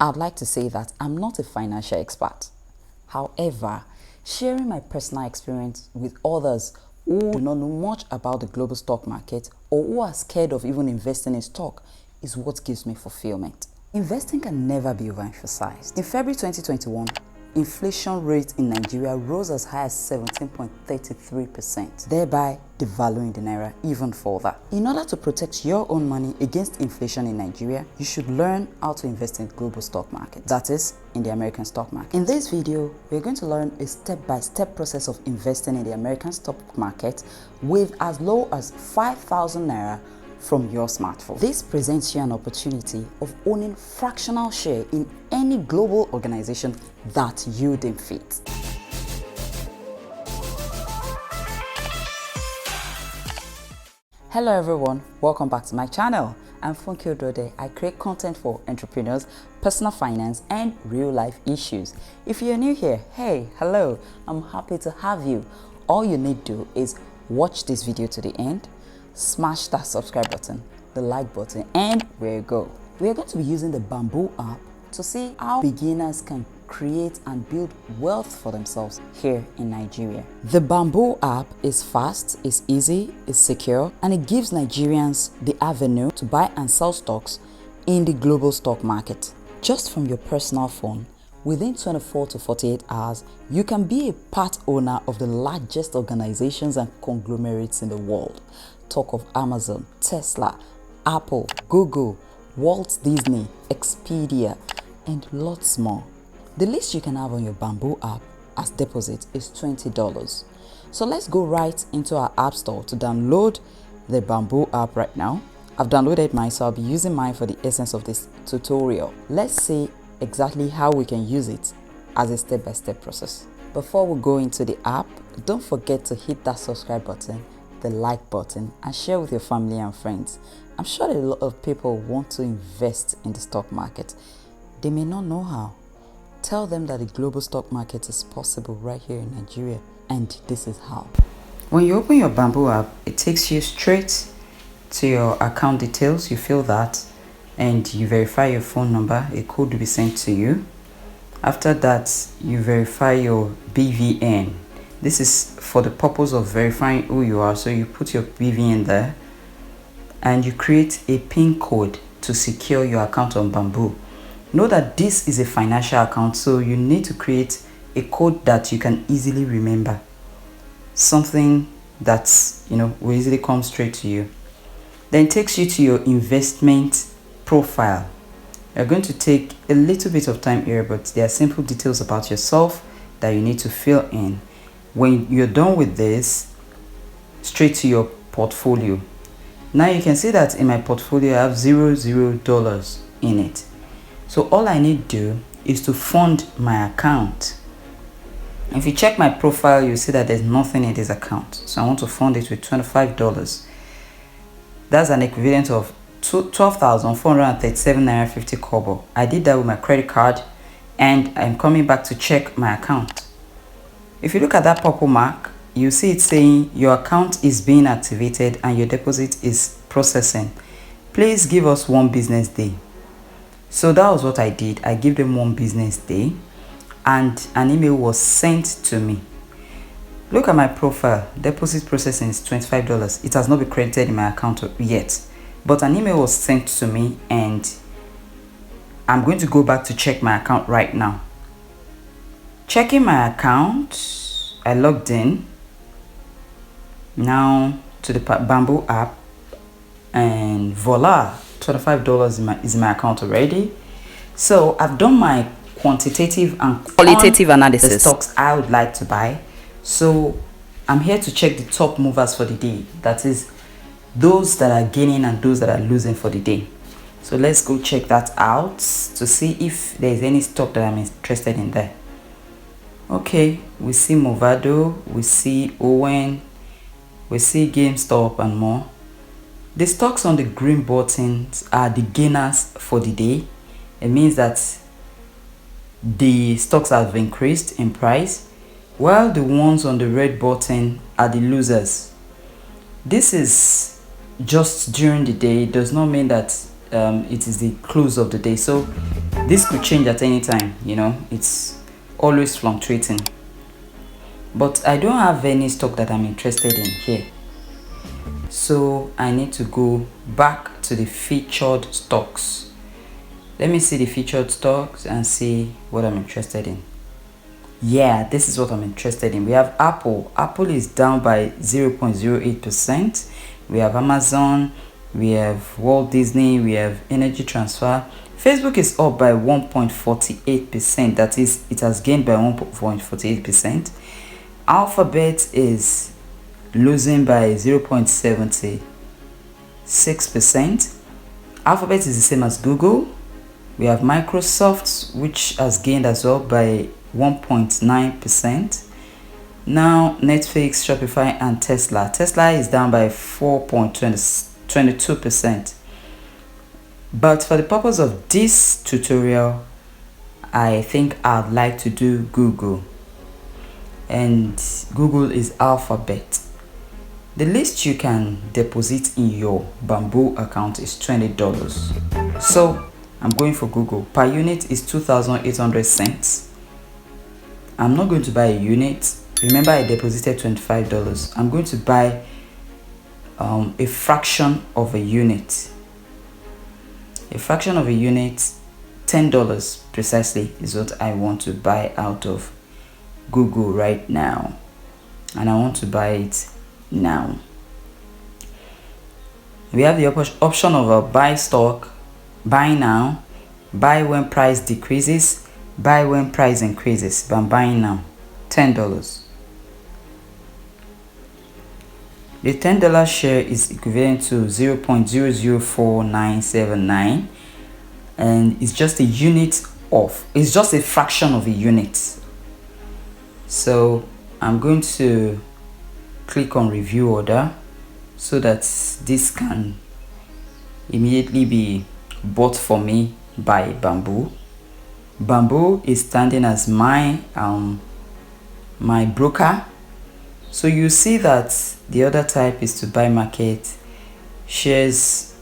I'd like to say that I'm not a financial expert. However, sharing my personal experience with others who do not know much about the global stock market or who are scared of even investing in stock is what gives me fulfillment. Investing can never be overemphasized. In February 2021, inflation rate in Nigeria rose as high as 17.33%, thereby devaluing the naira even further. In order to protect your own money against inflation in Nigeria, you should learn how to invest in the global stock market, that is, in the American stock market. In this video, we're going to learn a step-by-step process of investing in the American stock market with as low as 5,000 naira from your smartphone. This presents you an opportunity of owning fractional share in any global organization that you deem fit. Hello everyone, welcome back to my channel. I'm Funke Odode. I create content for entrepreneurs, personal finance, and real life issues. If you're new here, hey, hello, I'm happy to have you. All you need to do is watch this video to the end, smash that subscribe button, the like button, and there you go. We are going to be using the Bamboo app to see how beginners can create and build wealth for themselves here in Nigeria. The Bamboo app is fast, it's easy, it's secure, and it gives Nigerians the avenue to buy and sell stocks in the global stock market. Just from your personal phone, within 24 to 48 hours, you can be a part owner of the largest organizations and conglomerates in the world. Talk of Amazon, Tesla, Apple, Google, Walt Disney, Expedia, and lots more. The least you can have on your Bamboo app as deposit is $20. So let's go right into our app store to download the Bamboo app right now. I've downloaded mine, so I'll be using mine for the essence of this tutorial. Let's see exactly how we can use it as a step-by-step process. Before we go into the app, don't forget to hit that subscribe button, the like button, and share with your family and friends. I'm sure that a lot of people want to invest in the stock market. They may not know how. Tell them that the global stock market is possible right here in Nigeria, and this is how. When you open your Bamboo app, it takes you straight to your account details. You fill that and you verify your phone number. A code will be sent to you. After that, you verify your BVN. This is for the purpose of verifying who you are. So you put your BVN there and you create a PIN code to secure your account on Bamboo. Know that this is a financial account, so you need to create a code that you can easily remember. Something that's, will easily come straight to you. Then it takes you to your investment profile. You're going to take a little bit of time here, but there are simple details about yourself that you need to fill in. When you're done with this, straight to your portfolio. Now you can see that in my portfolio I have $0 in it. So all I need to do is to fund my account. If you check my profile, you see that there's nothing in this account. So I want to fund it with $25. That's an equivalent of 12,437 naira 50 kobo. I did that with my credit card, and I'm coming back to check my account. If you look at that purple mark, you see it saying your account is being activated and your deposit is processing. Please give us 1 business day. So that was what I did. I gave them 1 business day and an email was sent to me. Look at my profile. Deposit processing is $25. It has not been credited in my account yet, but an email was sent to me and I'm going to go back to check my account right now. Checking my account, I logged in now to the Bamboo app, and voila, $25 is in my account already. So I've done my quantitative and qualitative analysis, the stocks I would like to buy. So I'm here to check the top movers for the day, that is those that are gaining and those that are losing for the day. So let's go check that out to see if there is any stock that I'm interested in there. Okay, we see Movado, we see Owen, we see GameStop and more. The stocks on the green buttons are the gainers for the day. It means that the stocks have increased in price, while the ones on the red button are the losers. This is just during the day. It does not mean that it is the close of the day, so this could change at any time. You know, it's always fluctuating, but I don't have any stock that I'm interested in here, so I need to go back to the featured stocks. Let me see the featured stocks and see what I'm interested in. Yeah, this is what I'm interested in. We have Apple. Apple is down by 0.08%. We have Amazon, we have Walt Disney, we have Energy Transfer. Facebook is up by 1.48%. That is, it has gained by 1.48%. Alphabet is losing by 0.76%. Alphabet is the same as Google. We have Microsoft, which has gained as well by 1.9%. Now Netflix, Shopify, and Tesla. Tesla is down by 4.22%. But for the purpose of this tutorial, I think I'd like to do Google. And Google is Alphabet. The least you can deposit in your Bamboo account is $20. So I'm going for Google. Per unit is 2,800 cents. I'm not going to buy a unit. Remember, I deposited $25. I'm going to buy a fraction of a unit. A fraction of a unit, $10 precisely, is what I want to buy out of Google right now. And I want to buy it now. We have the option of a buy stock, buy now, buy when price decreases, buy when price increases. But I'm buying now, $10. The $10 share is equivalent to 0.004979, and it's just a unit of, it's just a fraction of a unit. So I'm going to click on review order so that this can immediately be bought for me by Bamboo. Bamboo is standing as my my broker. So you see that the other type is to buy market shares.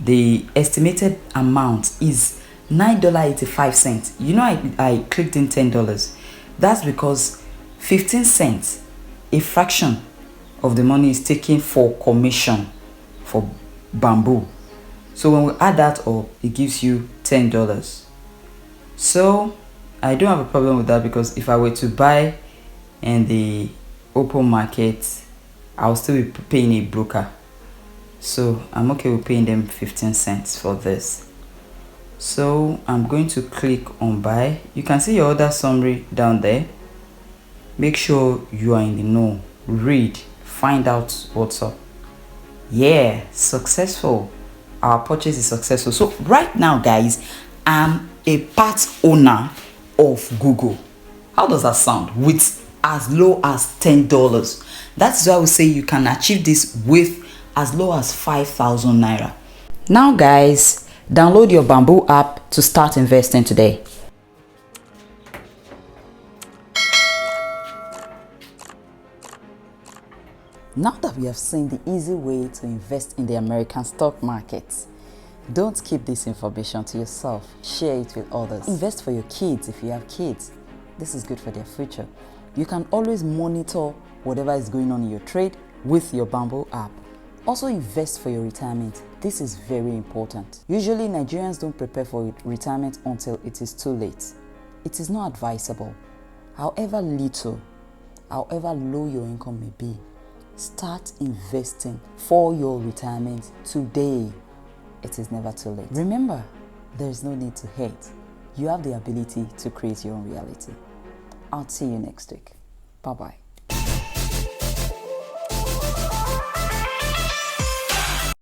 The estimated amount is $9.85. You know, I clicked in $10. That's because 15 cents, a fraction of the money, is taken for commission for Bamboo. So when we add that up, it gives you $10. So I don't have a problem with that, because if I were to buy in the open market, I'll still be paying a broker. So I'm okay with paying them 15 cents for this. So I'm going to click on buy. You can see your order summary down there. Make sure you are in the know. Read, find out what's up. Yeah, successful. Our purchase is successful. So right now, guys, I'm a part owner of Google. How does that sound? With as low as $10. That's why we say you can achieve this with as low as 5,000 naira. Now guys, download your Bamboo app to start investing today. Now that we have seen the easy way to invest in the American stock market, don't keep this information to yourself. Share it with others. Invest for your kids if you have kids. This is good for their future. You can always monitor whatever is going on in your trade with your Bamboo app. Also invest for your retirement. This is very important. Usually Nigerians don't prepare for retirement until it is too late. It is not advisable. However little, however low your income may be, start investing for your retirement today. It is never too late. Remember, there is no need to hate. You have the ability to create your own reality. I'll see you next week. Bye-bye.